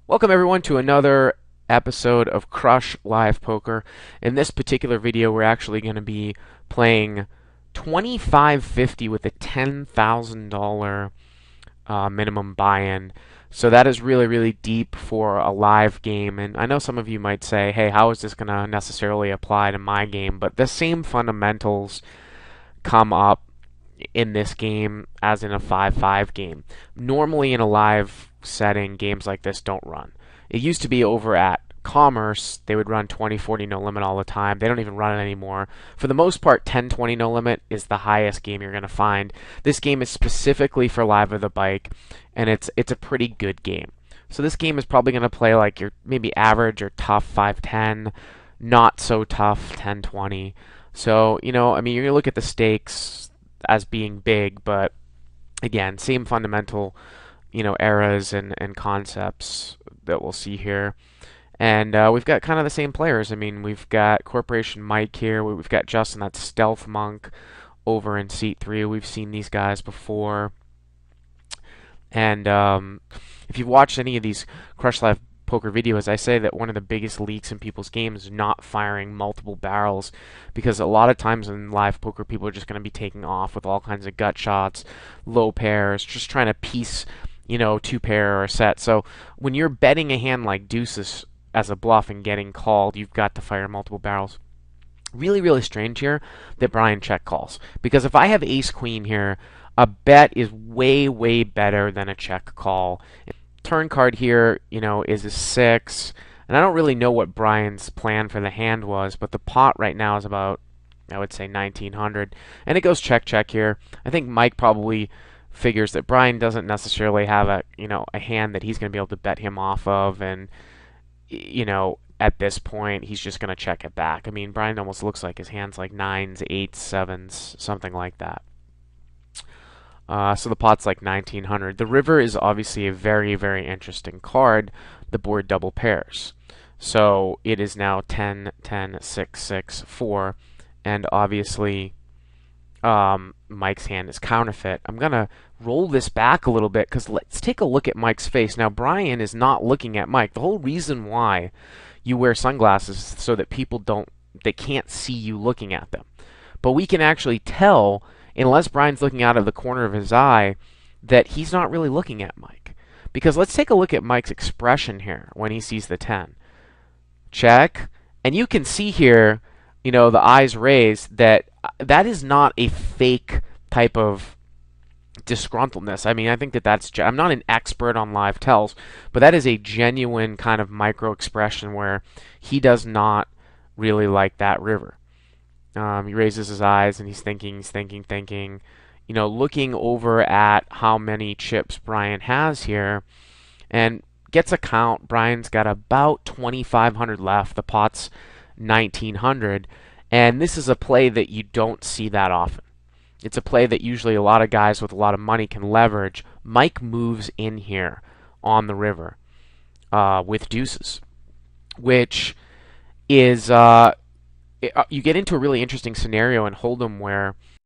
Welcome everyone to another episode of Crush Live Poker. In this particular video, we're actually going to be playing 2550 with a $10,000 minimum buy-in. So that is really, really deep for a live game. And I know some of you might say, hey, how is this going to necessarily apply to my game? But the same fundamentals come up in this game as in a 5-5 game. Normally in a live setting, games like this don't run. It used to be over at Commerce, they would run 20-40 no limit all the time. They don't even run it anymore. For the most part, 10-20 no limit is the highest game you're going to find. This game is specifically for Live of the Bike, and it's a pretty good game. So this game is probably going to play like your maybe average or tough 5-10, not so tough 10-20. So, you're going to look at the stakes as being big, but again, same fundamental, eras and concepts that we'll see here. And we've got kind of the same players. I mean, we've got Corporation Mike here. We've got Justin, that's Stealth Monk, over in seat 3. We've seen these guys before. And if you've watched any of these Crush Live Poker videos, I say that one of the biggest leaks in people's games is not firing multiple barrels, because a lot of times in live poker, people are just going to be taking off with all kinds of gut shots, low pairs, just trying to piece, two pair or a set. So when you're betting a hand like deuces as a bluff and getting called, you've got to fire multiple barrels. Really, really strange here that Brian check calls, because if I have ace queen here, a bet is way, way better than a check call. Turn card here, is a 6, and I don't really know what Brian's plan for the hand was, but the pot right now is about, I would say, 1900, and it goes check check here. I think Mike probably figures that Brian doesn't necessarily have a hand that he's going to be able to bet him off of, and at this point he's just going to check it back. I mean, Brian almost looks like his hand's like 9s, 8s, 7s, something like that. So the pot's like 1900. The river is obviously a very, very interesting card. The board double pairs. So it is now 10, 10, 6, 6, 4. And obviously Mike's hand is counterfeit. I'm going to roll this back a little bit, because let's take a look at Mike's face. Now, Brian is not looking at Mike. The whole reason why you wear sunglasses is so that they can't see you looking at them. But we can actually tell, unless Brian's looking out of the corner of his eye, that he's not really looking at Mike. Because let's take a look at Mike's expression here when he sees the 10. Check. And you can see here, the eyes raised, that is not a fake type of disgruntledness. I mean, I think I'm not an expert on live tells, but that is a genuine kind of micro expression where he does not really like that river. He raises his eyes and he's thinking, looking over at how many chips Brian has here, and gets a count. Brian's got about 2,500 left. The pot's 1,900, and this is a play that you don't see that often. It's a play that usually a lot of guys with a lot of money can leverage. Mike moves in here on the river with deuces, which is you get into a really interesting scenario in Hold'em where